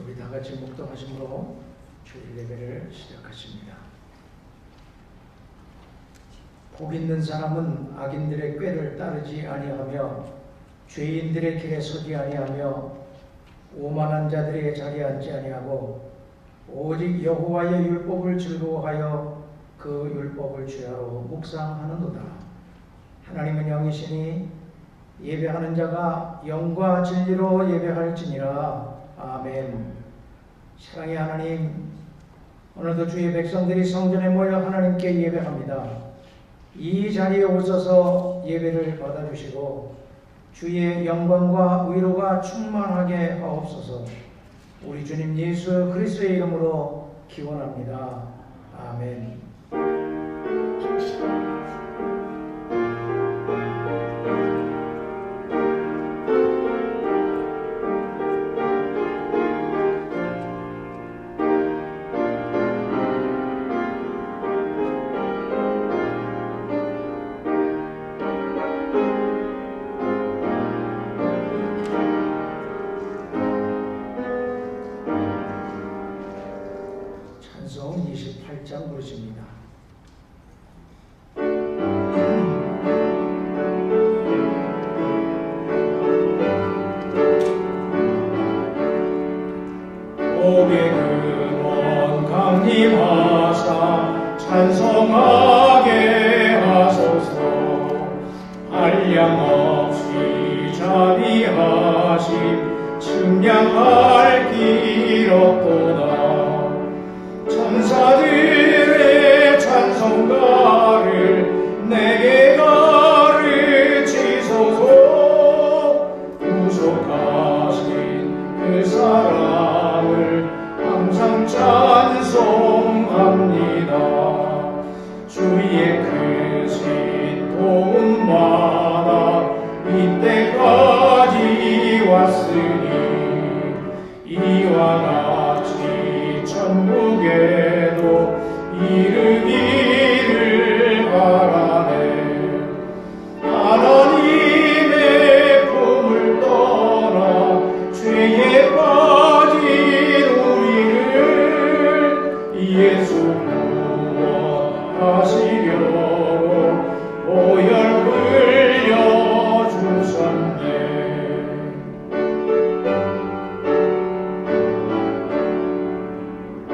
우리 다 같이 묵도하심으로 주일 예배를 시작하십니다. 복 있는 사람은 악인들의 꾀를 따르지 아니하며 죄인들의 길에 서지 아니하며 오만한 자들의 자리에 앉지 아니하고 오직 여호와의 율법을 즐거워하여 그 율법을 주야로 묵상하는도다. 하나님은 영이시니 예배하는 자가 영과 진리로 예배할지니라. 아멘. 사랑의 하나님, 오늘도 주의 백성들이 성전에 모여 하나님께 예배합니다. 이 자리에 오셔서 예배를 받아주시고 주의 영광과 위로가 충만하게 하옵소서. 우리 주님 예수 그리스도의 이름으로 기원합니다. 아멘. 찬송 28장 부르십니다. 옥의 근원 강림하사 찬송하게 하소서. 한량없이 자비하심 측량할 길 없도다. 천사들의 찬송가를 내게 가르치소서. 구속하신 그 사랑을 항상 찬송합니다. 주의 크신 도움받아 이때까지 왔으니 이와 같이 천국에도 이르기를 바라네. 하나님의 품을 떠나 죄에 빠진 우리를 예수 구원하시려고 보혈 흘려 주셨네.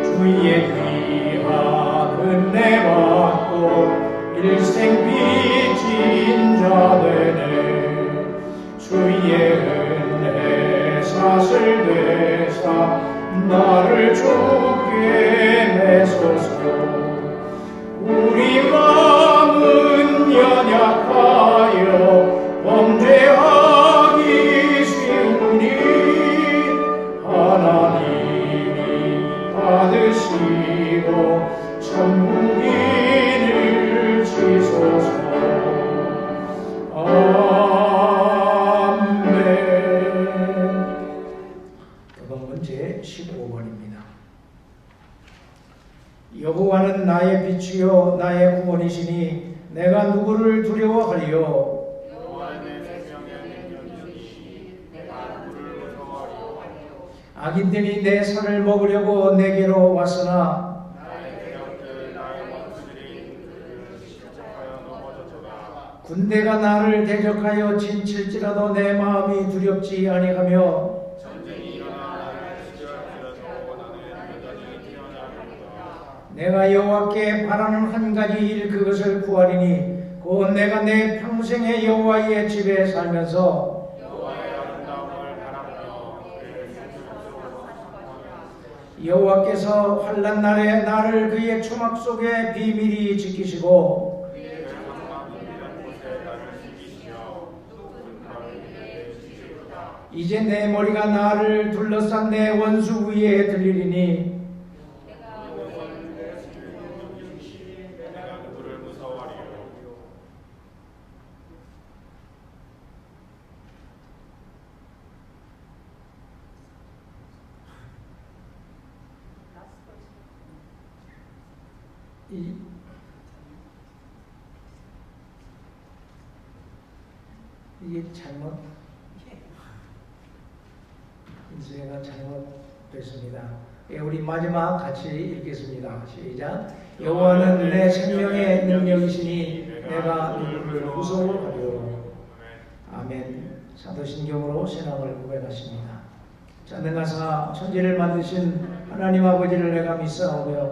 주의 귀한 은혜 받고 일생 빚진 자 되네. 주의 은혜 사슬 되사 나를 주께 내소서. 우리 마음은 연약하여 범죄하기 쉬우니 하나님이 받으시고 천국인을 지소서. 아멘. 교독문 제15번입니다. 여호와는 나의 빛이요 나의 구원이시니 내가 누구를 두려워하리요. 악인들이 내 살을 먹으려고 내게로 왔으나 군대가 나를 대적하여 진칠지라도 내 마음이 두렵지 아니하며 내가 여호와께 바라는 한 가지 일 그것을 구하리니 곧 내가 내 평생에 여호와의 집에 살면서 여호와께서 환난 날에 나를 그의 초막 속에 비밀히 지키시고 이제 내 머리가 나를 둘러싼 내 원수 위에 들리리니 이게 잘못 인수해가 잘못 됐습니다. 우리 마지막 같이 읽겠습니다. 시작. 여호와는 내 생명의 능력이시니 내가 누구를 무서워하리요. 아멘. 사도신경으로 신앙을 고백하십니다. 전능하사 천지를 만드신 하나님 아버지를 내가 믿사오며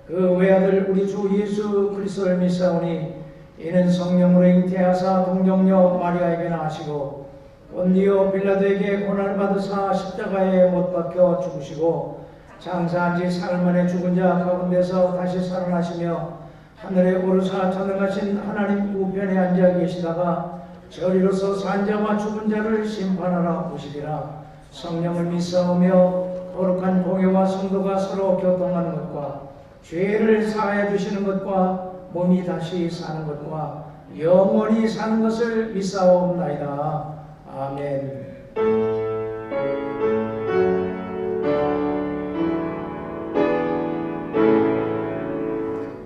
그 외아들 우리 주 예수 그리스도를 믿사오니 이는 성령으로 잉태하사 동정녀 마리아에게 나시고 본디오 빌라도에게 고난을 받으사 십자가에 못 박혀 죽으시고 장사한 지 사흘 만에 죽은 자 가운데서 다시 살아나시며 하늘에 오르사 전능하신 하나님 우편에 앉아 계시다가 저리로서 산 자와 죽은 자를 심판하러 오시리라. 성령을 믿사오며 거룩한 공회와 성도가 서로 교통하는 것과 죄를 사하여 주시는 것과 몸이 다시 사는 것과 영원히 사는 것을 믿사옵나이다. 아멘.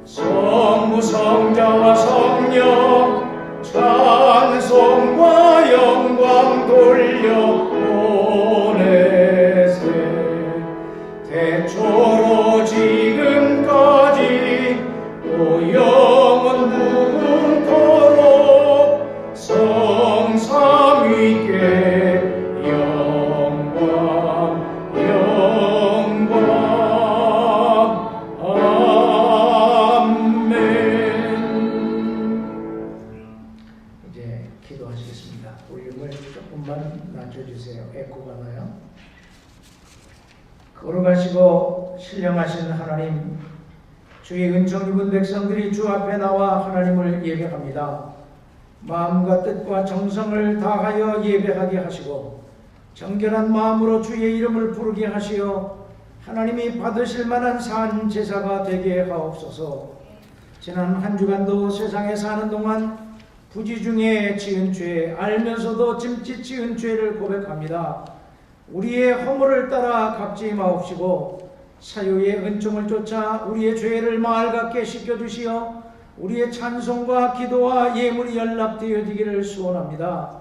성부 성자와 성령 찬송과 영광 돌려보내세 대초로 지금까지 또 영원 무궁토록 성삼위께 영광 기도하시겠습니다. 볼륨을 조금만 낮춰주세요. 에코가 나요. 거룩하시고 신령하신 하나님, 주의 은총 입은 백성들이 주 앞에 나와 하나님을 예배합니다. 마음과 뜻과 정성을 다하여 예배하게 하시고 정결한 마음으로 주의 이름을 부르게 하시어 하나님이 받으실 만한 산 제사가 되게 하옵소서. 지난 한 주간도 세상에 사는 동안 부지 중에 지은 죄, 알면서도 짐짓 지은 죄를 고백합니다. 우리의 허물을 따라 갚지 마옵시고 사유의 은총을 쫓아 우리의 죄를 마을 같게 씻겨주시어 우리의 찬송과 기도와 예물이 연락되어지기를 소원합니다.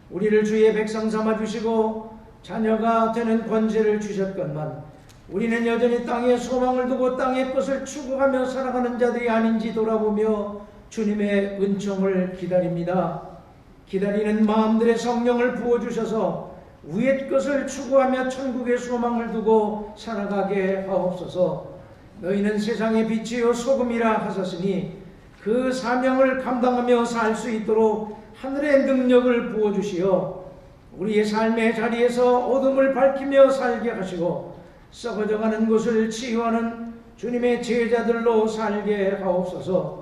우리를 주의 백성 삼아주시고 자녀가 되는 권세를 주셨건만 우리는 여전히 땅에 소망을 두고 땅의 것을 추구하며 살아가는 자들이 아닌지 돌아보며 주님의 은총을 기다립니다. 기다리는 마음들의 성령을 부어주셔서 위의 것을 추구하며 천국의 소망을 두고 살아가게 하옵소서. 너희는 세상의 빛이요 소금이라 하셨으니 그 사명을 감당하며 살 수 있도록 하늘의 능력을 부어주시어 우리의 삶의 자리에서 어둠을 밝히며 살게 하시고 썩어져가는 것을 치유하는 주님의 제자들로 살게 하옵소서.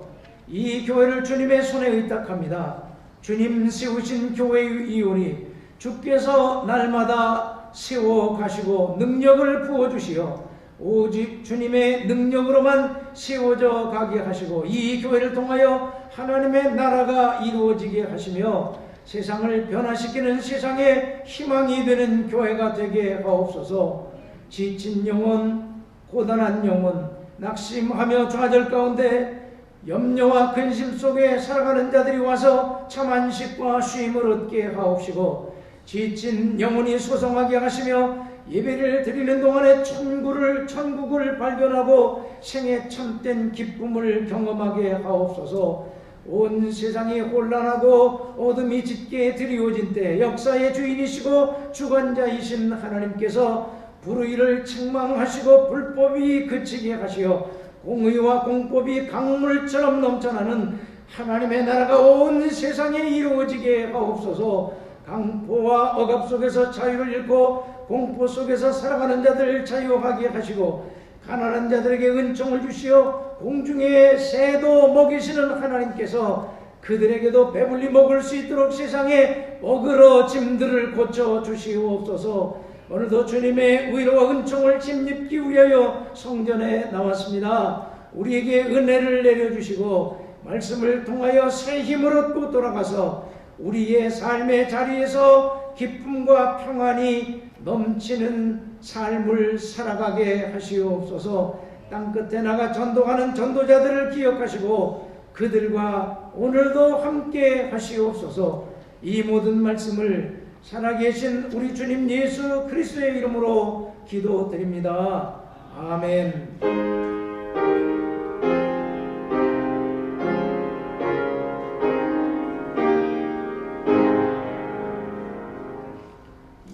이 교회를 주님의 손에 의탁합니다. 주님 세우신 교회의 이혼이 주께서 날마다 세워가시고 능력을 부어주시어 오직 주님의 능력으로만 세워져 가게 하시고 이 교회를 통하여 하나님의 나라가 이루어지게 하시며 세상을 변화시키는 세상의 희망이 되는 교회가 되게 하옵소서. 지친 영혼, 고단한 영혼, 낙심하며 좌절 가운데 염려와 근심 속에 살아가는 자들이 와서 참 안식과 쉼을 얻게 하옵시고 지친 영혼이 소성하게 하시며 예배를 드리는 동안에 천국을 발견하고 생애 참된 기쁨을 경험하게 하옵소서. 온 세상이 혼란하고 어둠이 짙게 드리워진 때 역사의 주인이시고 주관자이신 하나님께서 불의를 책망하시고 불법이 그치게 하시어 공의와 공법이 강물처럼 넘쳐나는 하나님의 나라가 온 세상에 이루어지게 하옵소서. 강포와 억압 속에서 자유를 잃고 공포 속에서 살아가는 자들을 자유하게 하시고 가난한 자들에게 은총을 주시어 공중의 새도 먹이시는 하나님께서 그들에게도 배불리 먹을 수 있도록 세상에 먹으러 짐들을 고쳐 주시옵소서. 오늘도 주님의 위로와 은총을 짓입기 위하여 성전에 나왔습니다. 우리에게 은혜를 내려주시고 말씀을 통하여 새 힘을 얻고 돌아가서 우리의 삶의 자리에서 기쁨과 평안이 넘치는 삶을 살아가게 하시옵소서. 땅끝에 나가 전도하는 전도자들을 기억하시고 그들과 오늘도 함께 하시옵소서. 이 모든 말씀을 살아계신 우리 주님 예수 그리스도의 이름으로 기도드립니다. 아멘.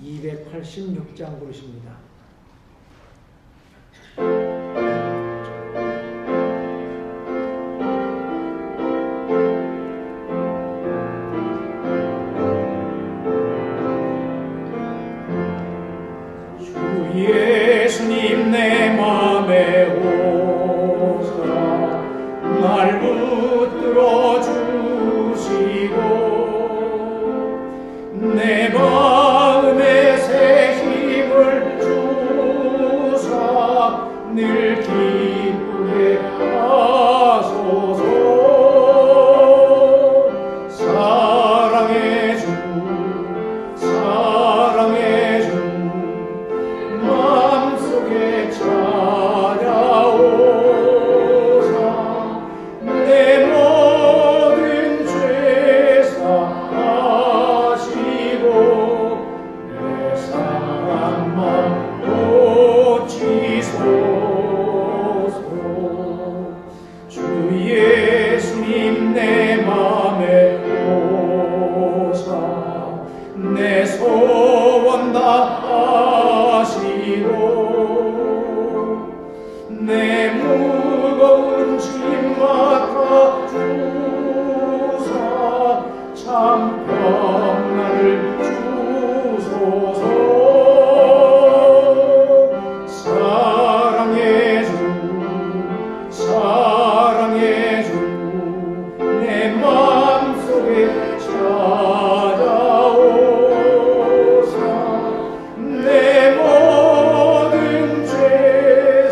(286장) 부르십니다. 예수님 내 맘에 오사 날 붙들어 주시고 내 마음에 새 힘을 주사 늘 기쁘게 하소서. 사랑의 주 사랑의 주 마음속에 찾아오사 내 모든 죄 사하시고 내 상한 맘 고치소서. 주 예수님 내 맘에 오사 내 소원 다하시고 내 무거운 짐 맡아 주사 참 평안을 주소서. 사랑의 주 사랑의 주 내 마음속에 찾아오사 내 모든 죄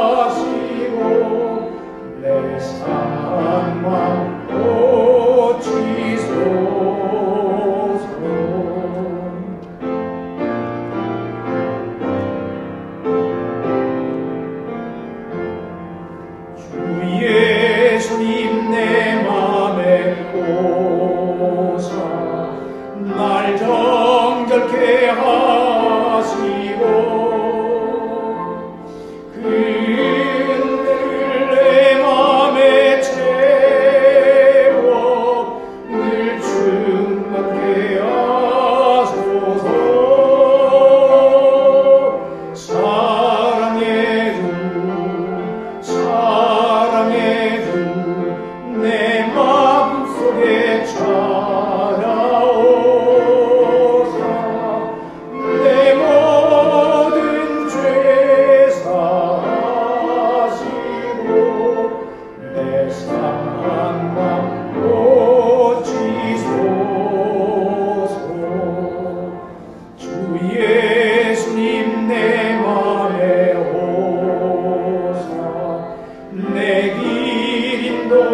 사하시고 내 상한 맘 고치소서. 주 예수님 내 맘에 오사 날 정결케 하시고 은혜를 내 맘에 채워 늘 충만케 하소서. 사랑의 주 사랑의 주 내 마음속에 찾아오사 내 모든 죄 사하시고 내 상한 맘 고치소서. 주 예수님 내 맘에 오사 내 길 인도하시고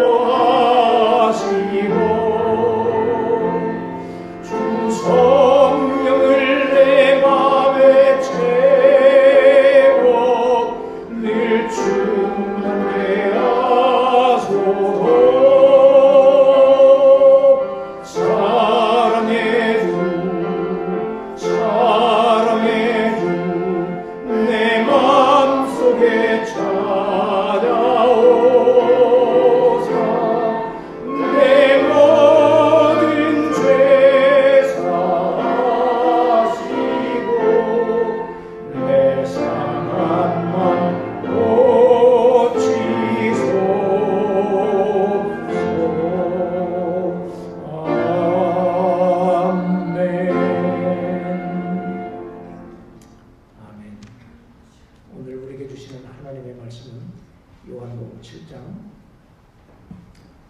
주 성령을 내 맘에 채워 늘 충만케 하소서. 사랑의 주 사랑의 주 내 마음속에 찾아오사 내 모든 죄 사하시고 내 상한 맘 고치소서. 아멘. 아멘. 오늘 우리에게 주시는 하나님의 말씀은 요한복음 7장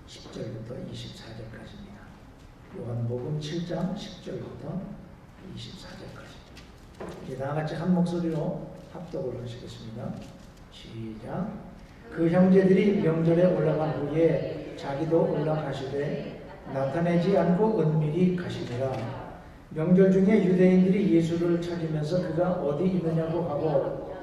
10절부터 24절까지입니다. 요한복음 7장 10절부터 24절까지. 이제 다 같이 한 목소리로 합독을 하시겠습니다. 시작. 그 형제들이 명절에 올라간 후에 자기도 올라가시되 나타내지 않고 은밀히 가시니라. 명절 중에 유대인들이 예수를 찾으면서 그가 어디 있느냐고 하고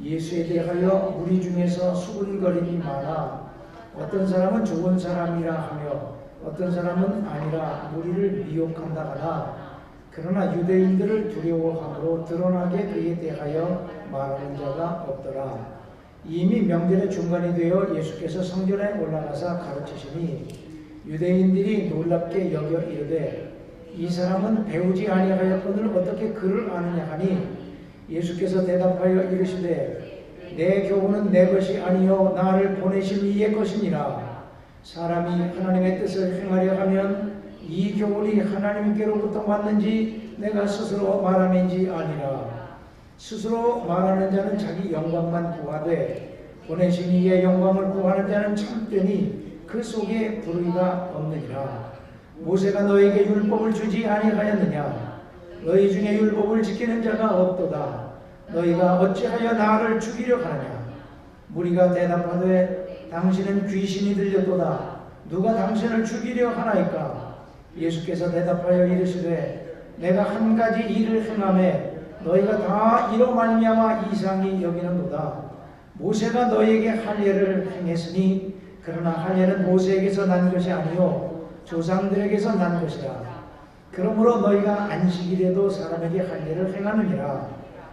예수에 대하여 무리 중에서 수군거림이 많아 어떤 사람은 죽은 사람이라 하며 어떤 사람은 아니라 무리를 미혹한다거나 그러나 유대인들을 두려워함으로 드러나게 그에 대하여 말하는 자가 없더라. 이미 명절의 중간이 되어 예수께서 성전에 올라가사 가르치시니 유대인들이 놀랍게 여겨 이르되 이 사람은 배우지 아니하였거늘 어떻게 그를 아느냐 하니 예수께서 대답하여 이르시되 내 교훈은 내 것이 아니요 나를 보내신 이의 것이니라. 사람이 하나님의 뜻을 행하려 하면 이 교훈이 하나님께로부터 왔는지 내가 스스로 말함인지 아니라. 스스로 말하는 자는 자기 영광만 구하되 보내신 이의 영광을 구하는 자는 참되니 그 속에 불의가 없느니라. 모세가 너에게 율법을 주지 아니하였느냐? 너희 중에 율법을 지키는 자가 없도다. 너희가 어찌하여 나를 죽이려 하느냐? 무리가 대답하되 당신은 귀신이 들렸도다. 누가 당신을 죽이려 하나이까? 예수께서 대답하여 이르시되 내가 한 가지 일을 행하매 너희가 다 이로 말미암아 이상히 여기는도다. 모세가 너희에게 할례를 행했으니 그러나 할례는 모세에게서 난 것이 아니요 조상들에게서 난 것이라. 그러므로 너희가 안식일에도 사람에게 할례를 행하느니라.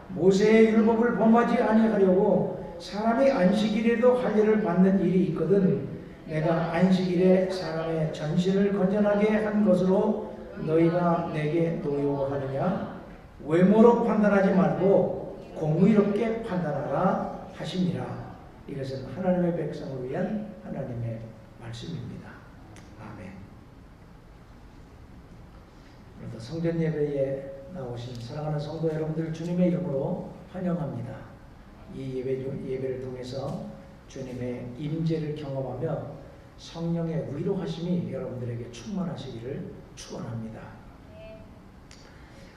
모세의 율법을 범하지 아니하려고 사람이 안식일에도 할례를 받는 일이 있거든 내가 안식일에 사람의 전신을 건전하게 한 것으로 너희가 내게 노여워하느냐? 외모로 판단하지 말고 공의롭게 판단하라 하시니라. 이것은 하나님의 백성을 위한 하나님의 말씀입니다. 아멘. 오늘도 성전 예배에 나오신 사랑하는 성도 여러분들 주님의 이름으로 환영합니다. 이 예배를 통해서 주님의 임재를 경험하며 성령의 위로하심이 여러분들에게 충만하시기를 축원합니다.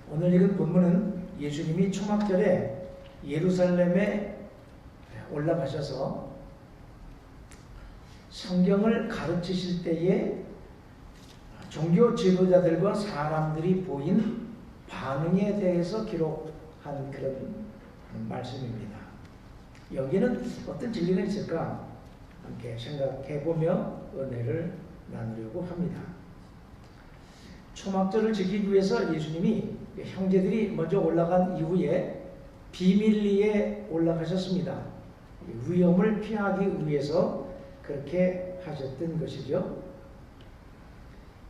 오늘 읽은 본문은 예수님이 초막절에 예루살렘에 올라가셔서 성경을 가르치실 때에 종교 지도자들과 사람들이 보인 반응에 대해서 기록한 그런 말씀입니다. 여기는 어떤 진리가 있을까? 함께 생각해보며 은혜를 나누려고 합니다. 초막절을 지키기 위해서 예수님이 형제들이 먼저 올라간 이후에 비밀리에 올라가셨습니다. 위험을 피하기 위해서 그렇게 하셨던 것이죠.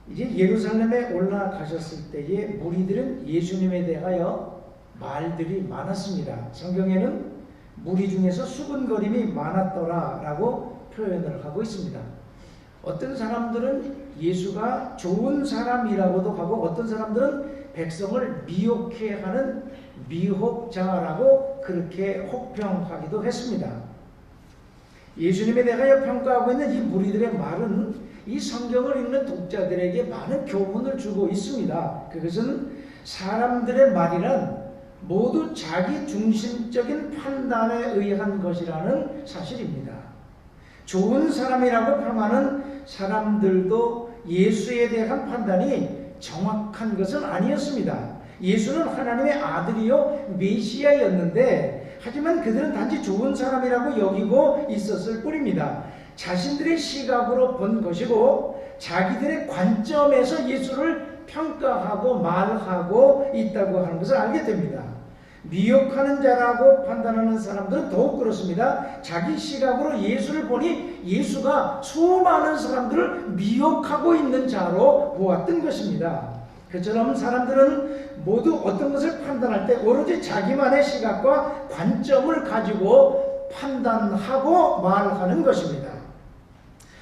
이제 예루살렘에 올라가셨을 때에 무리들은 예수님에 대하여 말들이 많았습니다. 성경에는 무리 중에서 수군거림이 많았더라라고 표현을 하고 있습니다. 어떤 사람들은 예수가 좋은 사람이라고도 하고 어떤 사람들은 백성을 미혹해 하는 미혹자라고 그렇게 혹평하기도 했습니다. 예수님에 대하여 평가하고 있는 이 무리들의 말은 이 성경을 읽는 독자들에게 많은 교훈을 주고 있습니다. 그것은 사람들의 말이란 모두 자기 중심적인 판단에 의한 것이라는 사실입니다. 좋은 사람이라고 평하는 사람들도 예수에 대한 판단이 정확한 것은 아니었습니다. 예수는 하나님의 아들이요 메시아였는데 하지만 그들은 단지 좋은 사람이라고 여기고 있었을 뿐입니다. 자신들의 시각으로 본 것이고 자기들의 관점에서 예수를 평가하고 말하고 있다고 하는 것을 알게 됩니다. 미혹하는 자라고 판단하는 사람들은 더욱 그렇습니다. 자기 시각으로 예수를 보니 예수가 수많은 사람들을 미혹하고 있는 자로 보았던 것입니다. 그처럼 사람들은 모두 어떤 것을 판단할 때 오로지 자기만의 시각과 관점을 가지고 판단하고 말하는 것입니다.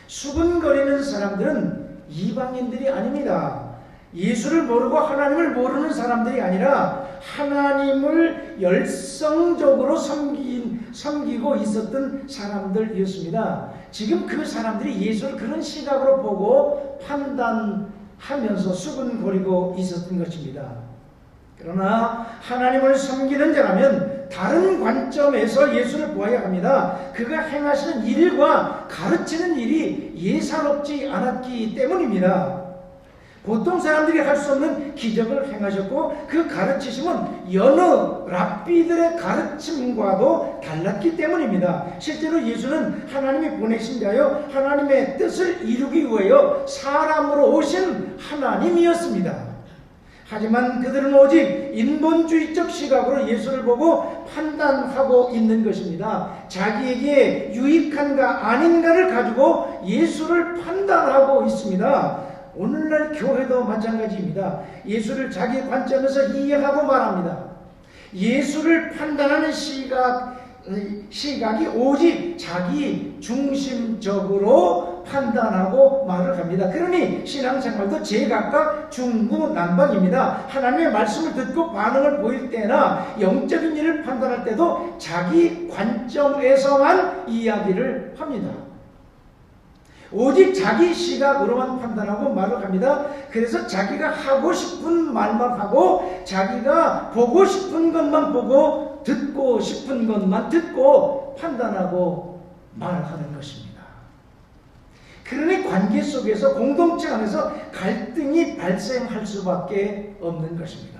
수군거리는 사람들은 이방인들이 아닙니다. 예수를 모르고 하나님을 모르는 사람들이 아니라 하나님을 열성적으로 섬기고 있었던 사람들이었습니다. 지금 그 사람들이 예수를 그런 시각으로 보고 판단하면서 수군거리고 있었던 것입니다. 그러나 하나님을 섬기는 자라면 다른 관점에서 예수를 보아야 합니다. 그가 행하시는 일과 가르치는 일이 예사롭지 않았기 때문입니다. 보통 사람들이 할 수 없는 기적을 행하셨고 그 가르치심은 여느 랍비들의 가르침과도 달랐기 때문입니다. 실제로 예수는 하나님이 보내신 자요 하나님의 뜻을 이루기 위하여 사람으로 오신 하나님이었습니다. 하지만 그들은 오직 인본주의적 시각으로 예수를 보고 판단하고 있는 것입니다. 자기에게 유익한가 아닌가를 가지고 예수를 판단하고 있습니다. 오늘날 교회도 마찬가지입니다. 예수를 자기 관점에서 이해하고 말합니다. 예수를 판단하는 시각이 오직 자기 중심적으로 판단하고 말을 합니다. 그러니 신앙생활도 제각각 중구난방입니다. 하나님의 말씀을 듣고 반응을 보일 때나 영적인 일을 판단할 때도 자기 관점에서만 이야기를 합니다. 오직 자기 시각으로만 판단하고 말을 합니다. 그래서 자기가 하고 싶은 말만 하고 자기가 보고 싶은 것만 보고 듣고 싶은 것만 듣고 판단하고 말하는 것입니다. 그러니 관계 속에서 공동체 안에서 갈등이 발생할 수밖에 없는 것입니다.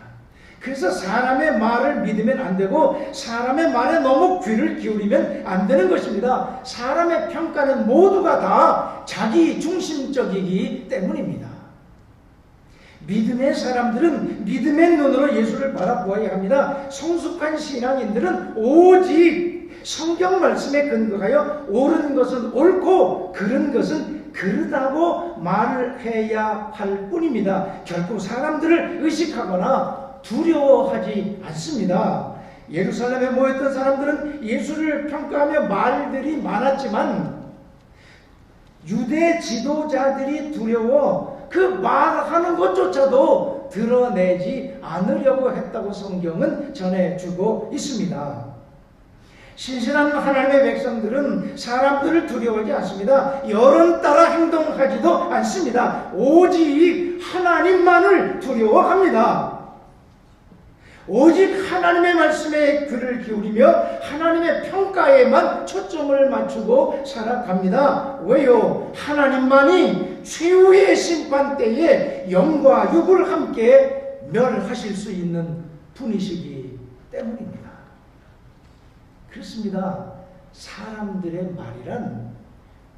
그래서 사람의 말을 믿으면 안 되고 사람의 말에 너무 귀를 기울이면 안 되는 것입니다. 사람의 평가는 모두가 다 자기 중심적이기 때문입니다. 믿음의 사람들은 믿음의 눈으로 예수를 바라보아야 합니다. 성숙한 신앙인들은 오직 성경 말씀에 근거하여 옳은 것은 옳고 그른 것은 그르다고 말을 해야 할 뿐입니다. 결코 사람들을 의식하거나 두려워하지 않습니다. 예루살렘에 모였던 사람들은 예수를 평가하며 말들이 많았지만 유대 지도자들이 두려워 그 말하는 것조차도 드러내지 않으려고 했다고 성경은 전해주고 있습니다. 신실한 하나님의 백성들은 사람들을 두려워하지 않습니다. 여론 따라 행동하지도 않습니다. 오직 하나님만을 두려워합니다. 오직 하나님의 말씀에 귀를 기울이며 하나님의 평가에만 초점을 맞추고 살아갑니다. 왜요? 하나님만이 최후의 심판 때에 영과 육을 함께 멸하실 수 있는 분이시기 때문입니다. 그렇습니다. 사람들의 말이란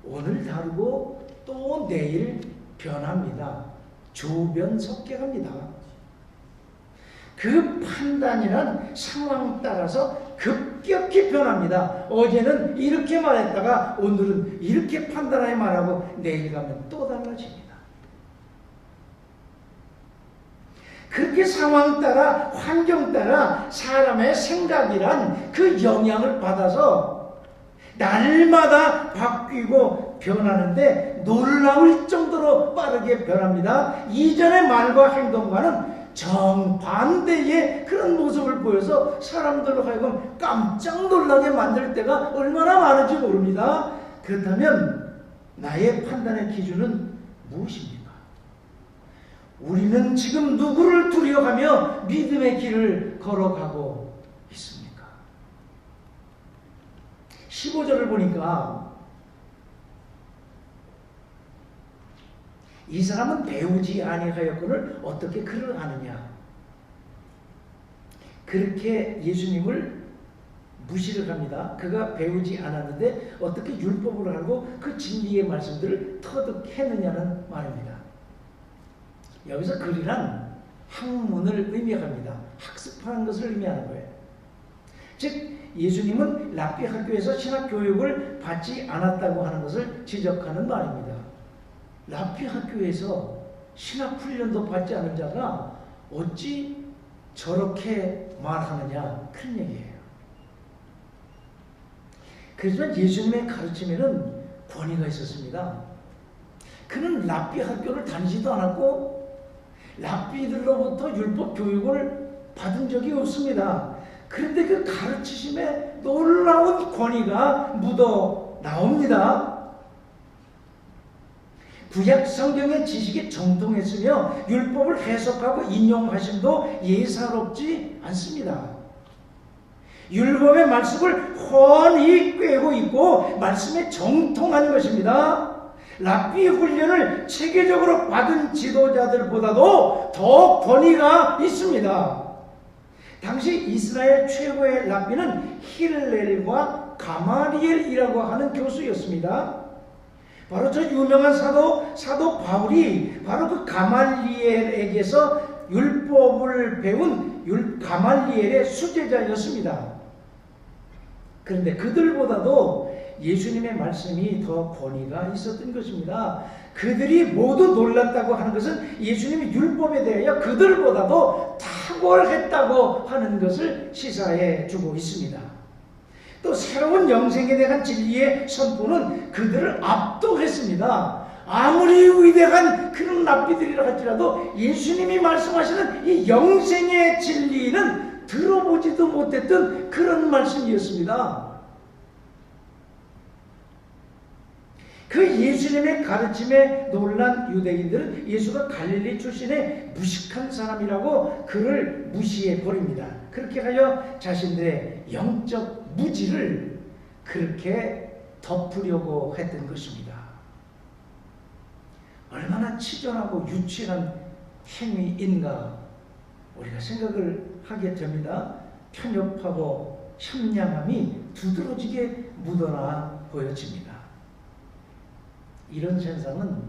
오늘 다르고 또 내일 변합니다. 조변석계합니다. 그 판단이란 상황 따라서 급격히 변합니다. 어제는 이렇게 말했다가 오늘은 이렇게 판단하여 말하고 내일 가면 또 달라집니다. 그렇게 상황 따라 환경 따라 사람의 생각이란 그 영향을 받아서 날마다 바뀌고 변하는데 놀라울 정도로 빠르게 변합니다. 이전의 말과 행동과는 정반대의 그런 모습을 보여서 사람들로 하여금 깜짝 놀라게 만들 때가 얼마나 많은지 모릅니다. 그렇다면 나의 판단의 기준은 무엇입니까? 우리는 지금 누구를 두려워하며 믿음의 길을 걸어가고 있습니까? 15절을 보니까 이 사람은 배우지 아니하였거늘 어떻게 그를 아느냐? 그렇게 예수님을 무시를 합니다. 그가 배우지 않았는데 어떻게 율법을 알고 그 진리의 말씀들을 터득했느냐는 말입니다. 여기서 글이란 학문을 의미합니다. 학습하는 것을 의미하는 거예요. 즉 예수님은 랍비 학교에서 신학 교육을 받지 않았다고 하는 것을 지적하는 말입니다. 랍비 학교에서 신학 훈련도 받지 않은 자가 어찌 저렇게 말하느냐, 그런 얘기예요. 그렇지만 예수님의 가르침에는 권위가 있었습니다. 그는 랍비 학교를 다니지도 않았고 랍비들로부터 율법 교육을 받은 적이 없습니다. 그런데 그 가르치심에 놀라운 권위가 묻어 나옵니다. 구약 성경의 지식에 정통했으며 율법을 해석하고 인용하심도 예사롭지 않습니다. 율법의 말씀을 훤히 꿰고 있고 말씀에 정통한 것입니다. 랍비 훈련을 체계적으로 받은 지도자들보다도 더 권위가 있습니다. 당시 이스라엘 최고의 랍비는 힐렐과 가마리엘이라고 하는 교수였습니다. 바로 저 유명한 사도 바울이 바로 그 가말리엘에게서 율법을 배운 가말리엘의 수제자였습니다. 그런데 그들보다도 예수님의 말씀이 더 권위가 있었던 것입니다. 그들이 모두 놀랐다고 하는 것은 예수님이 율법에 대하여 그들보다도 탁월했다고 하는 것을 시사해 주고 있습니다. 또 새로운 영생에 대한 진리의 선포는 그들을 압도했습니다. 아무리 위대한 그런 랍비들이라 할지라도 예수님이 말씀하시는 이 영생의 진리는 들어보지도 못했던 그런 말씀이었습니다. 그 예수님의 가르침에 놀란 유대인들은 예수가 갈릴리 출신의 무식한 사람이라고 그를 무시해 버립니다. 그렇게 하여 자신들의 영적 무지를 그렇게 덮으려고 했던 것입니다. 얼마나 치졸하고 유치한 행위인가 우리가 생각을 하게 됩니다. 편협하고 협량함이 두드러지게 묻어나 보여집니다. 이런 현상은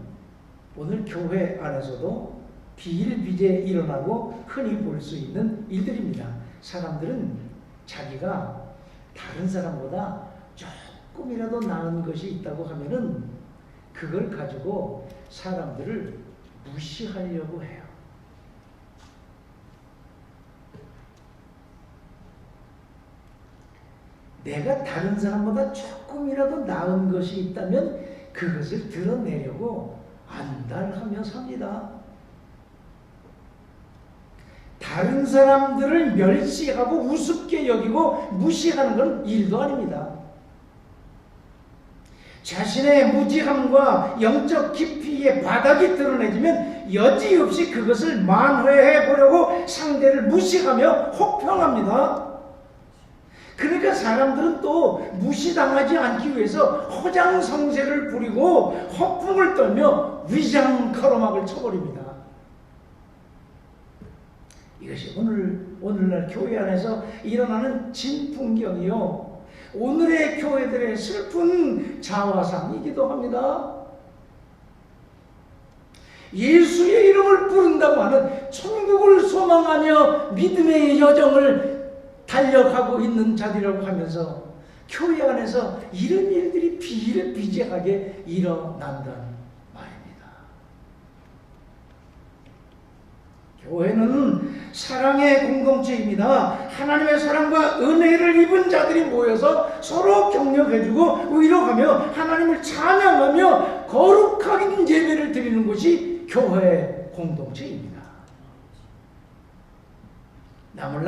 오늘 교회 안에서도 비일비재 일어나고 흔히 볼 수 있는 일들입니다. 사람들은 자기가 다른 사람보다 조금이라도 나은 것이 있다고 하면은 그걸 가지고 사람들을 무시하려고 해요. 내가 다른 사람보다 조금이라도 나은 것이 있다면 그것을 드러내려고 안달하며 삽니다. 다른 사람들을 멸시하고 우습게 여기고 무시하는 건 일도 아닙니다. 자신의 무지함과 영적 깊이의 바닥이 드러내지면 여지없이 그것을 만회해 보려고 상대를 무시하며 혹평합니다. 그러니까 사람들은 또 무시당하지 않기 위해서 허장성세를 부리고 허풍을 떨며 위장가로막을 쳐버립니다. 이것이 오늘날 교회 안에서 일어나는 진풍경이요, 오늘의 교회들의 슬픈 자화상이기도 합니다. 예수의 이름을 부른다고 하는 천국을 소망하며 믿음의 여정을 달려가고 있는 자들이라고 하면서 교회 안에서 이런 일들이 비일비재하게 일어난다는 말입니다. 교회는 사랑의 공동체입니다. 하나님의 사랑과 은혜를 입은 자들이 모여서 서로 격려해주고 위로하며 하나님을 찬양하며 거룩한 예배를 드리는 것이 교회 공동체입니다. 남을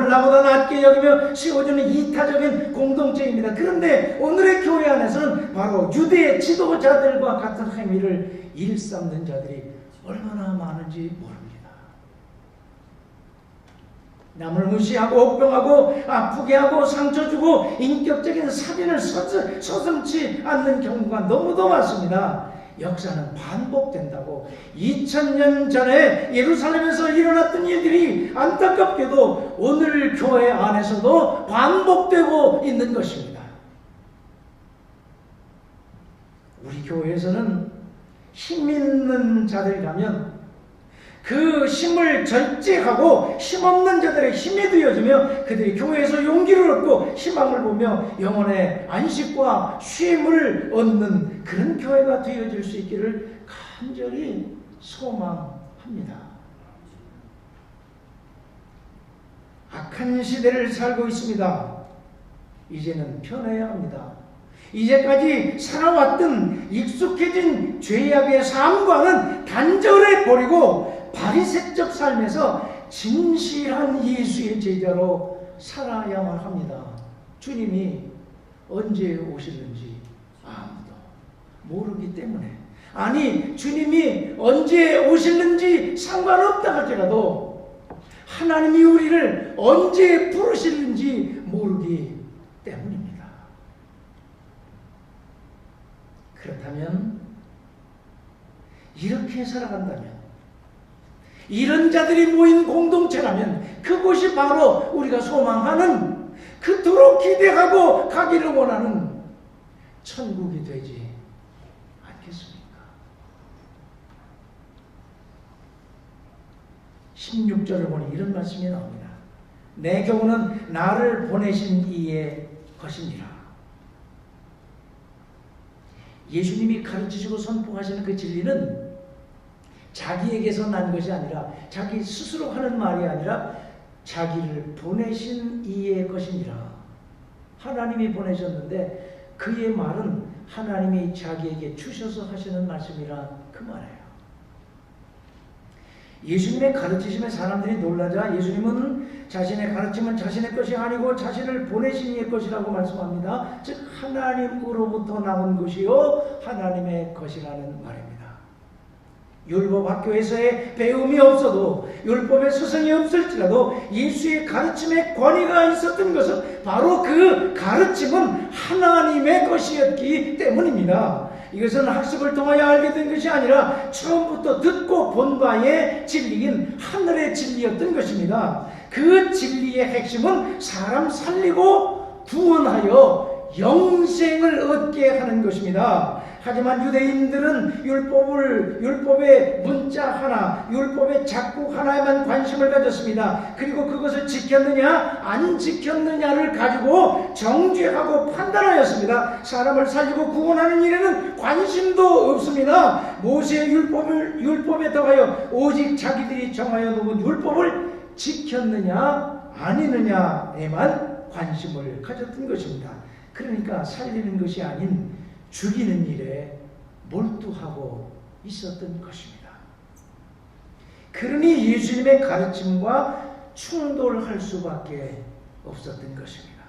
나보다 낮게 여기며 세워주는 이타적인 공동체입니다. 그런데 오늘의 교회 안에서는 바로 유대 지도자들과 같은 행위를 일삼는 자들이 얼마나 많은지 모릅니다. 남을 무시하고 옥병하고 아프게 하고 상처 주고 인격적인 살인을 서슴지 않는 경우가 너무도 많습니다. 역사는 반복된다고 2000년 전에 예루살렘에서 일어났던 일들이 안타깝게도 오늘 교회 안에서도 반복되고 있는 것입니다. 우리 교회에서는 힘 있는 자들이라면 그 힘을 절제하고 힘없는 자들의 힘이 되어주며 그들이 교회에서 용기를 얻고 희망을 보며 영혼의 안식과 쉼을 얻는 그런 교회가 되어질 수 있기를 간절히 소망합니다. 악한 시대를 살고 있습니다. 이제는 편해야 합니다. 이제까지 살아왔던 익숙해진 죄악의 삶과는 단절해 버리고 바리새적 삶에서 진실한 예수의 제자로 살아야만 합니다. 주님이 언제 오실는지 아무도 모르기 때문에, 아니 주님이 언제 오실는지 상관없다 할지라도 하나님이 우리를 언제 부르실는지 모르기 때문입니다. 그렇다면 이렇게 살아간다면, 이런 자들이 모인 공동체라면 그곳이 바로 우리가 소망하는, 그토록 기대하고 가기를 원하는 천국이 되지 않겠습니까? 16절을 보니 이런 말씀이 나옵니다. 내 교훈은 나를 보내신 이의 것이니라. 예수님이 가르치시고 선포하시는 그 진리는 자기에게서 난 것이 아니라, 자기 스스로 하는 말이 아니라 자기를 보내신 이의 것이니라. 하나님이 보내셨는데 그의 말은 하나님이 자기에게 주셔서 하시는 말씀이라 그 말이에요. 예수님의 가르치심에 사람들이 놀라자 예수님은 자신의 가르침은 자신의 것이 아니고 자신을 보내신 이의 것이라고 말씀합니다. 즉 하나님으로부터 나온 것이요 하나님의 것이라는 말입니다. 율법 학교에서의 배움이 없어도, 율법의 스승이 없을지라도 예수의 가르침에 권위가 있었던 것은 바로 그 가르침은 하나님의 것이었기 때문입니다. 이것은 학습을 통하여 알게 된 것이 아니라 처음부터 듣고 본 바의 진리인 하늘의 진리였던 것입니다. 그 진리의 핵심은 사람 살리고 구원하여 영생을 얻게 하는 것입니다. 하지만 유대인들은 율법의 문자 하나, 율법의 작곡 하나에만 관심을 가졌습니다. 그리고 그것을 지켰느냐 안 지켰느냐를 가지고 정죄하고 판단하였습니다. 사람을 살리고 구원하는 일에는 관심도 없습니다. 모세의 율법에 더하여 오직 자기들이 정하여 놓은 율법을 지켰느냐 아니느냐에만 관심을 가졌던 것입니다. 그러니까 살리는 것이 아닌 죽이는 일에 몰두하고 있었던 것입니다. 그러니 예수님의 가르침과 충돌할 수밖에 없었던 것입니다.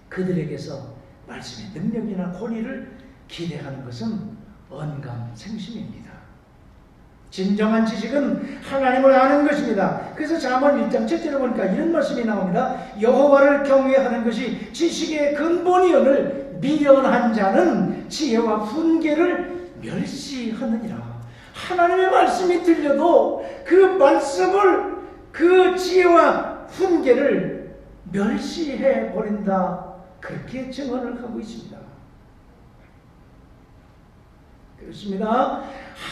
그들에게서 말씀의 능력이나 권위를 기대하는 것은 언감생심입니다. 진정한 지식은 하나님을 아는 것입니다. 그래서 잠언 1장 7절에 보니까 이런 말씀이 나옵니다. 여호와를 경외하는 것이 지식의 근본이오늘 미련한 자는 지혜와 훈계를 멸시하느니라. 하나님의 말씀이 들려도 그 말씀을, 그 지혜와 훈계를 멸시해 버린다. 그렇게 증언을 하고 있습니다. 그렇습니다.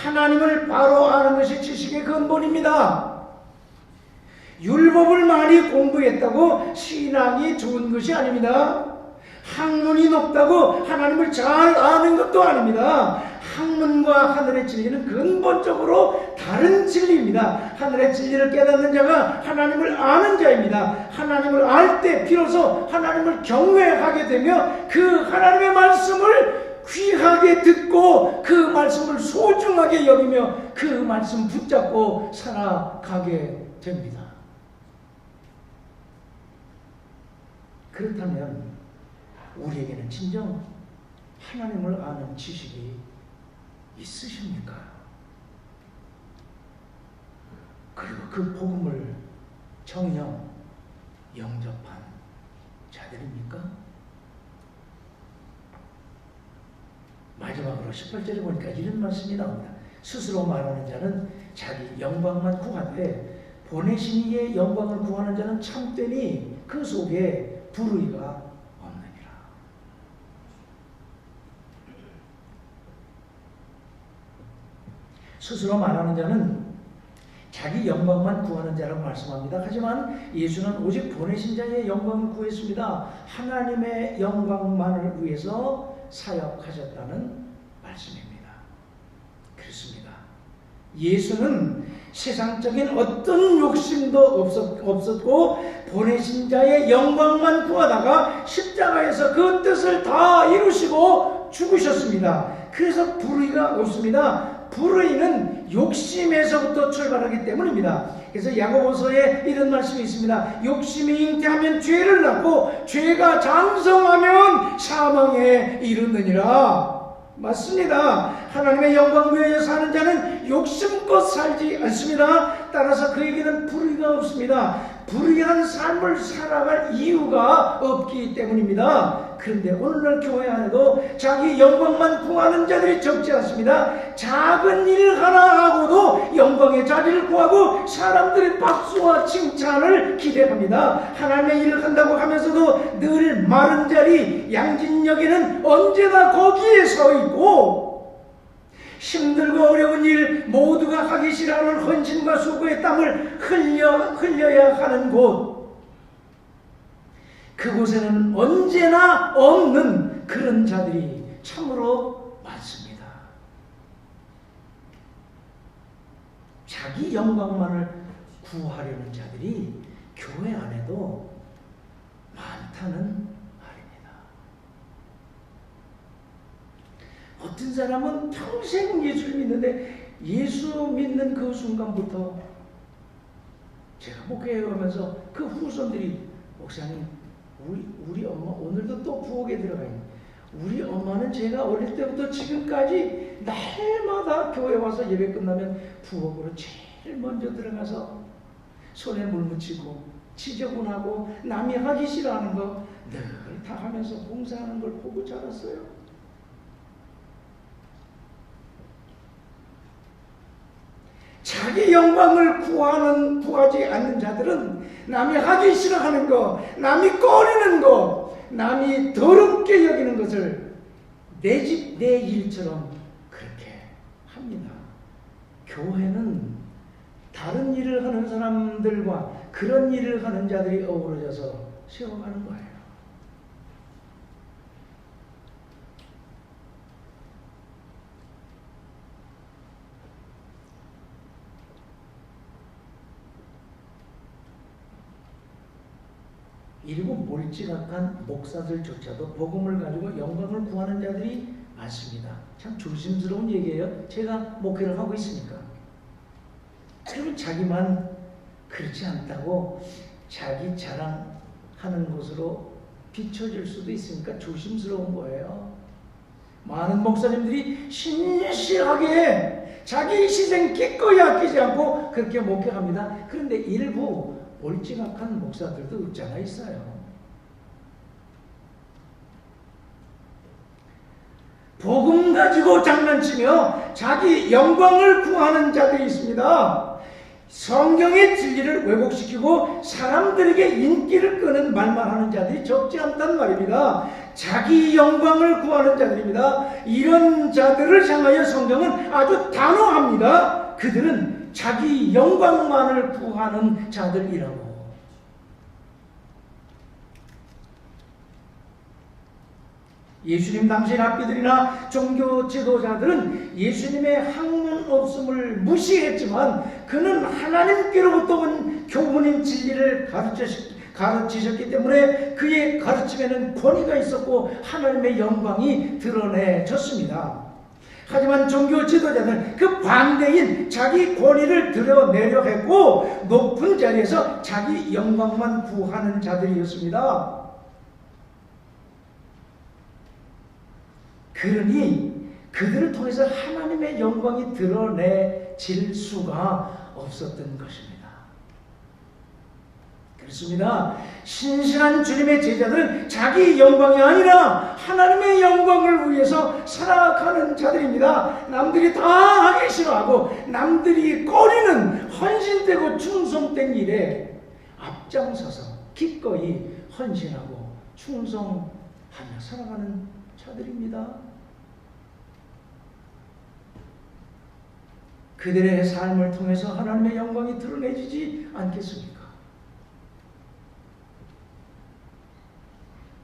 하나님을 바로 아는 것이 지식의 근본입니다. 율법을 많이 공부했다고 신앙이 좋은 것이 아닙니다. 학문이 높다고 하나님을 잘 아는 것도 아닙니다. 학문과 하늘의 진리는 근본적으로 다른 진리입니다. 하늘의 진리를 깨닫는 자가 하나님을 아는 자입니다. 하나님을 알 때 비로소 하나님을 경외하게 되며 그 하나님의 말씀을 귀하게 듣고 그 말씀을 소중하게 여기며 그 말씀 붙잡고 살아가게 됩니다. 그렇다면 우리에게는 진정 하나님을 아는 지식이 있으십니까? 그리고 그 복음을 정녕 영접한 자들입니까? 마지막으로 18절에 보니까 이런 말씀이 나옵니다. 스스로 말하는 자는 자기 영광만 구하되 보내신 이의 영광을 구하는 자는 참되니 그 속에 불의가 없느니라. 스스로 말하는 자는 자기 영광만 구하는 자라고 말씀합니다. 하지만 예수는 오직 보내신 자의 영광을 구했습니다. 하나님의 영광만을 위해서 사역하셨다는 말씀입니다. 그렇습니다. 예수는 세상적인 어떤 욕심도 없었고 보내신 자의 영광만 구하다가 십자가에서 그 뜻을 다 이루시고 죽으셨습니다. 그래서 불의가 없습니다. 불의는 욕심에서부터 출발하기 때문입니다. 그래서 야고보서에 이런 말씀이 있습니다. 욕심이 잉태하면 죄를 낳고 죄가 장성하면 사망에 이르느니라. 맞습니다. 하나님의 영광 위하여 사는 자는 욕심껏 살지 않습니다. 따라서 그에게는 불의가 없습니다. 불의한 삶을 살아갈 이유가 없기 때문입니다. 그런데 오늘날 교회 안에도 자기 영광만 구하는 자들이 적지 않습니다. 작은 일 하나 하고도 영광의 자리를 구하고 사람들의 박수와 칭찬을 기대합니다. 하나님의 일을 한다고 하면서도 늘 마른 자리 양진역에는 언제나 거기에 서 있고 힘들고 어려운 일 모두가 하기 싫어하는 헌신과 수고의 땀을 흘려야 하는 곳, 그곳에는 언제나 없는 그런 자들이 참으로 많습니다. 자기 영광만을 구하려는 자들이 교회 안에도 많다는 말입니다. 어떤 사람은 평생 예수를 믿는데 예수 믿는 그 순간부터 제가 목회에 오면서 그 후손들이 목사님 우리 엄마 오늘도 또 부엌에 들어가 있는 우리 엄마는 제가 어릴 때부터 지금까지 날마다 교회 와서 예배 끝나면 부엌으로 제일 먼저 들어가서 손에 물 묻히고 지저분하고 남이 하기 싫어하는 거 늘 다 하면서 봉사하는 걸 보고 자랐어요. 자기 영광을 구하지 않는 자들은 남이 하기 싫어하는 거, 남이 꺼리는 거, 남이 더럽게 여기는 것을 내 집, 내 일처럼 그렇게 합니다. 교회는 다른 일을 하는 사람들과 그런 일을 하는 자들이 어우러져서 세워가는 거예요. 일곱 몰지각한 목사들조차도 복음을 가지고 영광을 구하는 자들이 많습니다. 참 조심스러운 얘기예요. 제가 목회를 하고 있으니까. 그러면 자기만 그렇지 않다고 자기 자랑하는 것으로 비춰질 수도 있으니까 조심스러운 거예요. 많은 목사님들이 신실하게 자기 희생 기꺼이 아끼지 않고 그렇게 목회합니다. 그런데 일부 몰지각한 목사들도 없지 않아 있어요. 복음 가지고 장난치며 자기 영광을 구하는 자들이 있습니다. 성경의 진리를 왜곡시키고 사람들에게 인기를 끄는 말만 하는 자들이 적지 않단 말입니다. 자기 영광을 구하는 자들입니다. 이런 자들을 향하여 성경은 아주 단호합니다. 그들은 자기 영광만을 구하는 자들이라고. 예수님 당시 랍비들이나 종교 지도자들은 예수님의 학문 없음을 무시했지만 그는 하나님께로부터 온 교훈인 진리를 가르치셨기 때문에 그의 가르침에는 권위가 있었고 하나님의 영광이 드러내졌습니다. 하지만 종교 지도자는 그 반대인 자기 권위를 드러내려 했고 높은 자리에서 자기 영광만 구하는 자들이었습니다. 그러니 그들을 통해서 하나님의 영광이 드러내질 수가 없었던 것입니다. 그렇습니다. 신실한 주님의 제자들은 자기 영광이 아니라 하나님의 영광을 위해서 살아가는 자들입니다. 남들이 다 하기 싫어하고 남들이 꺼리는 헌신되고 충성된 일에 앞장서서 기꺼이 헌신하고 충성하며 살아가는 자들입니다. 그들의 삶을 통해서 하나님의 영광이 드러내지지 않겠습니까?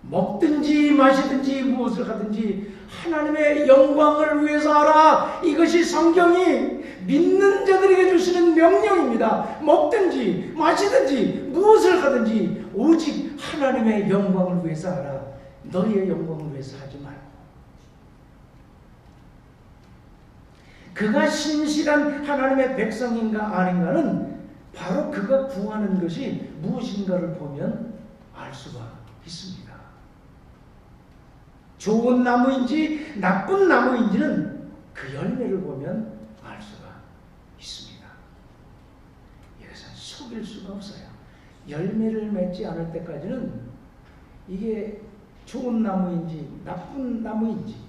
먹든지 마시든지 무엇을 하든지 하나님의 영광을 위해서 하라. 이것이 성경이 믿는 자들에게 주시는 명령입니다. 먹든지 마시든지 무엇을 하든지 오직 하나님의 영광을 위해서 하라. 너희의 영광을 위해서 하지 말고. 그가 신실한 하나님의 백성인가 아닌가는 바로 그가 구하는 것이 무엇인가를 보면 알 수가 있습니다. 좋은 나무인지 나쁜 나무인지는 그 열매를 보면 알 수가 있습니다. 이것은 속일 수가 없어요. 열매를 맺지 않을 때까지는 이게 좋은 나무인지 나쁜 나무인지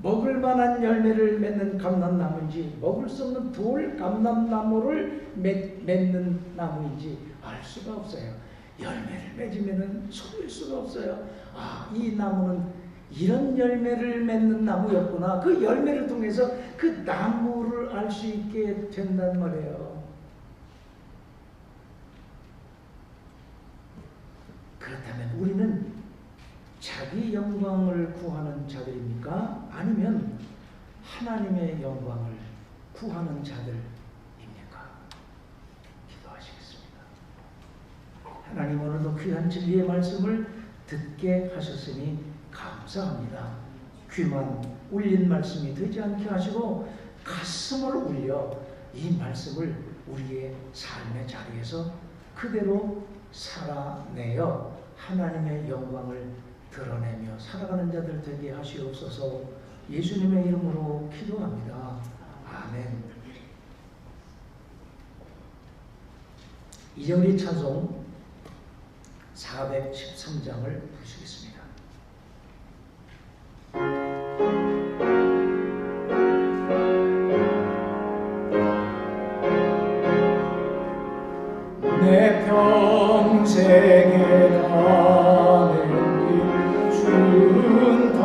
먹을 만한 열매를 맺는 감람나무인지 먹을 수 없는 돌 감람나무를 맺는 나무인지 알 수가 없어요. 열매를 맺으면 속일 수가 없어요. 아, 이 나무는 이런 열매를 맺는 나무였구나. 그 열매를 통해서 그 나무를 알 수 있게 된단 말이에요. 그렇다면 우리는 자기 영광을 구하는 자들입니까? 아니면 하나님의 영광을 구하는 자들입니까? 기도하시겠습니다. 하나님, 오늘도 귀한 진리의 말씀을 듣게 하셨으니 감사합니다. 귀만 울린 말씀이 되지 않게 하시고 가슴을 울려 이 말씀을 우리의 삶의 자리에서 그대로 살아내어 하나님의 영광을 드러내며 살아가는 자들 되게 하시옵소서. 예수님의 이름으로 기도합니다. 아멘. 이제 우리 찬송 413장을 부르시겠습니다. 내 평생에 가는 길 준탄하여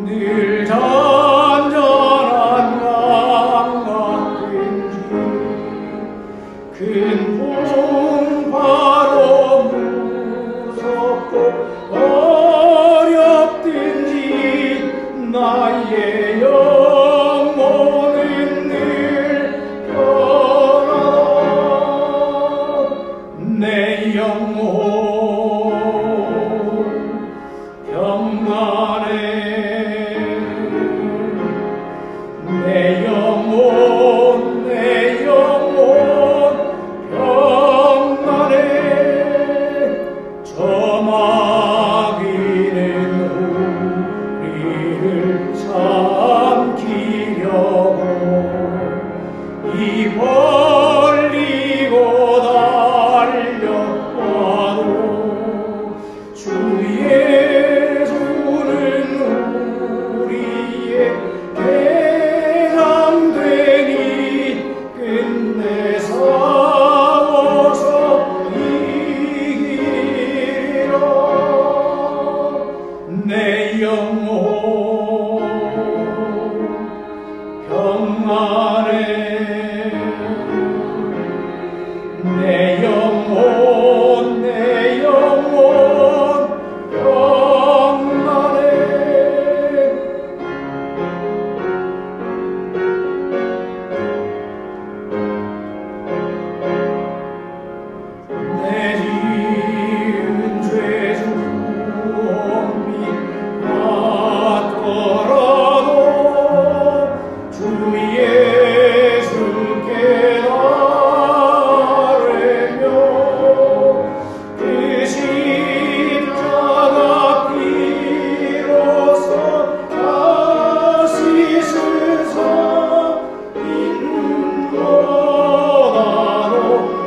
늘 잔잔한 강 같은지 큰 풍파로 무섭고 어렵든지 나의 영혼은 늘 평안하다. 내 영혼 평안해. 내 영혼 내 영혼 평안해. 저 마귀는 우리를 삼키려고 입 벌리고 달려와도 주 예수는 우리의 대장되니 끝내 싸워서 이기리라. 내 영혼 평안해. 내 영혼 내 영혼 평안해. 내 지은 죄 주옵니 같더라도 주 예수께 나르며 그 십자가 피로써 다시 쓰사 인보다로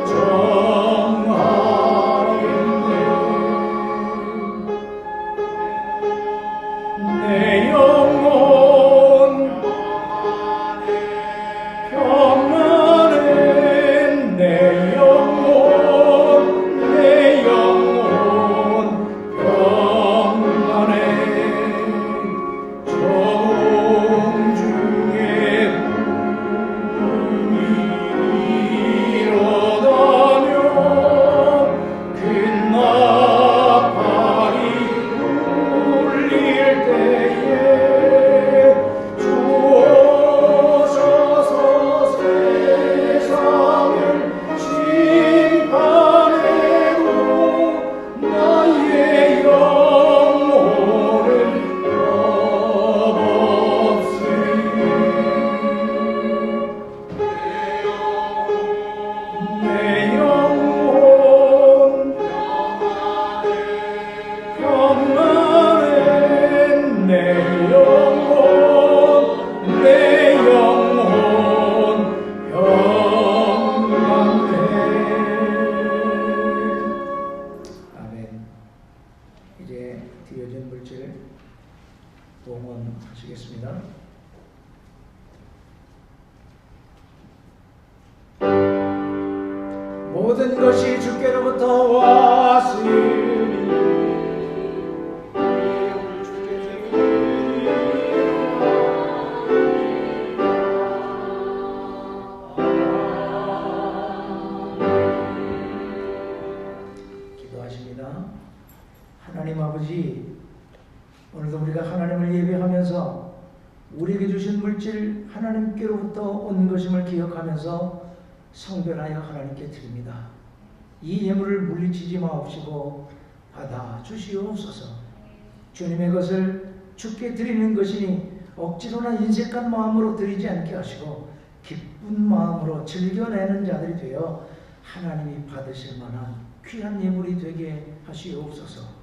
정하겠네. 내 영혼 평안해. 내 영혼 내 영혼 평안해. 정 중에 꿈이 일어나며 큰 나팔이 울릴 때에 주 오셔서 세상을 심판해도 나의 영혼은 없으리. 내 영혼 평안해. 내 영혼 내 영혼 평안해. 아멘. 이제 뒤어진 물질 동원하시겠습니다. 모든 것이 주께로부터 왔으니 하나님 아버지, 오늘도 우리가 하나님을 예배하면서 우리에게 주신 물질 하나님께로부터 온 것임을 기억하면서 성별하여 하나님께 드립니다. 이 예물을 물리치지 마옵시고 받아 주시옵소서. 주님의 것을 주께 드리는 것이니 억지로나 인색한 마음으로 드리지 않게 하시고 기쁜 마음으로 즐겨내는 자들이 되어 하나님이 받으실 만한 귀한 예물이 되게 하시옵소서.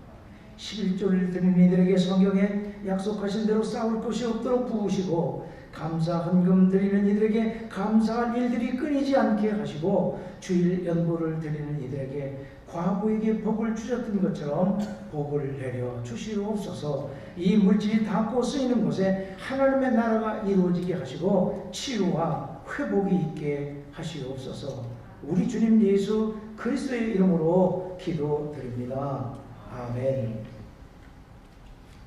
11조를 드린 이들에게 성경에 약속하신 대로 싸울 것이 없도록 부으시고 감사 헌금 드리는 이들에게 감사할 일들이 끊이지 않게 하시고 주일 연보를 드리는 이들에게 과부에게 복을 주셨던 것처럼 복을 내려 주시옵소서. 이 물질이 닿고 쓰이는 곳에 하나님의 나라가 이루어지게 하시고 치유와 회복이 있게 하시옵소서. 우리 주님 예수 그리스도의 이름으로 기도드립니다. 아멘.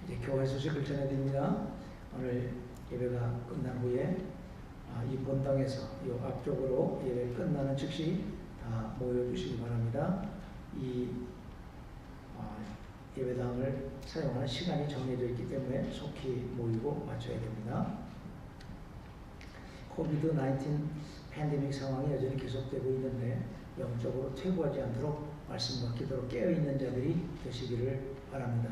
이제 교회 소식을 전해드립니다. 오늘 예배가 끝난 후에 이 본당에서 이 앞쪽으로 예배 끝나는 즉시 다 모여주시기 바랍니다. 이 예배당을 사용하는 시간이 정해져 있기 때문에 속히 모이고 마쳐야 됩니다. 코비드-19 팬데믹 상황이 여전히 계속되고 있는데 영적으로 퇴보하지 않도록 말씀과 기도로 깨어있는 자들이 되시기를 바랍니다.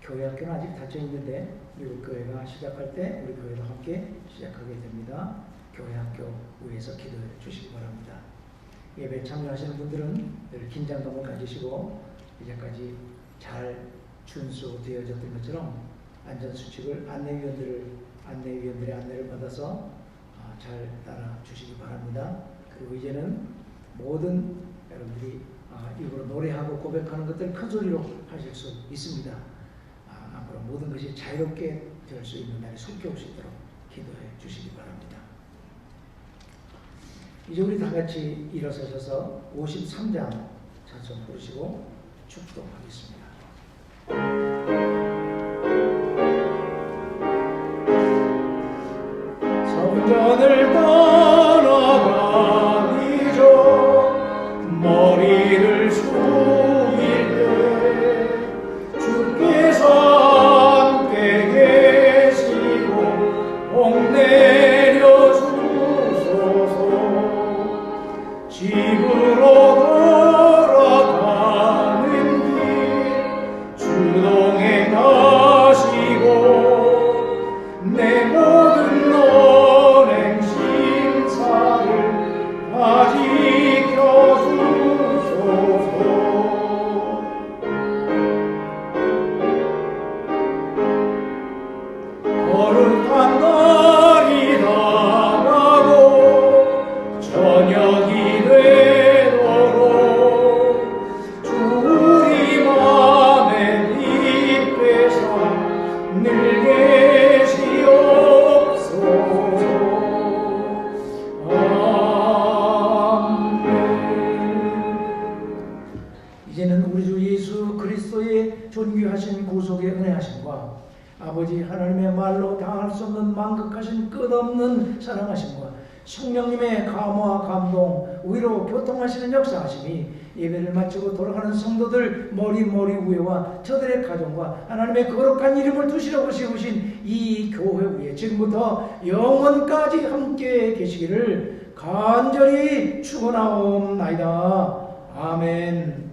교회 학교는 아직 닫혀 있는데 미국 교회가 시작할 때 우리 교회도 함께 시작하게 됩니다. 교회 학교 위에서 기도해 주시기 바랍니다. 예배 참여하시는 분들은 늘 긴장감을 가지시고 이제까지 잘 준수되어졌던 것처럼 안전수칙을 안내위원들의 안내를 받아서 잘 따라 주시기 바랍니다. 그리고 이제는 모든 여러분들이 입으로 노래하고 고백하는 것들 큰 소리로 하실 수 있습니다. 앞으로 모든 것이 자유롭게 될 수 있는 날이 속히 올 수 있도록 기도해 주시기 바랍니다. 이제 우리 다 같이 일어서셔서 53장 찬송 부르시고 축도하겠습니다. 성전을 떠나가기 전 머리를 숙일 때 주께서 함께 계시고 복 내려 주소서. 집으로 돌아가는 길 주동에 가시고 내 모든 언행 심사를 다 지켜주소서. 거룩한 날이 다가고 저녁이 되도록 주 우리 맘에 빛되사 늘 계시옵소서. 아멘. 이제는 우리 주 예수 그리스도의 존귀하신 구속의 은혜하심과 아버지 하나님의 말로 다할 수 없는 만극하신 끝없는 사랑하심과 성령님의 감화 감동 위로 교통하시는 역사하심이 예배를 마치고 돌아가는 성도들 머리 위에와 저들의 가정과 하나님의 거룩한 이름을 두시라고 세우신 이 교회 위에 지금부터 영원까지 함께 계시기를 간절히 축원하옵나이다. 아멘.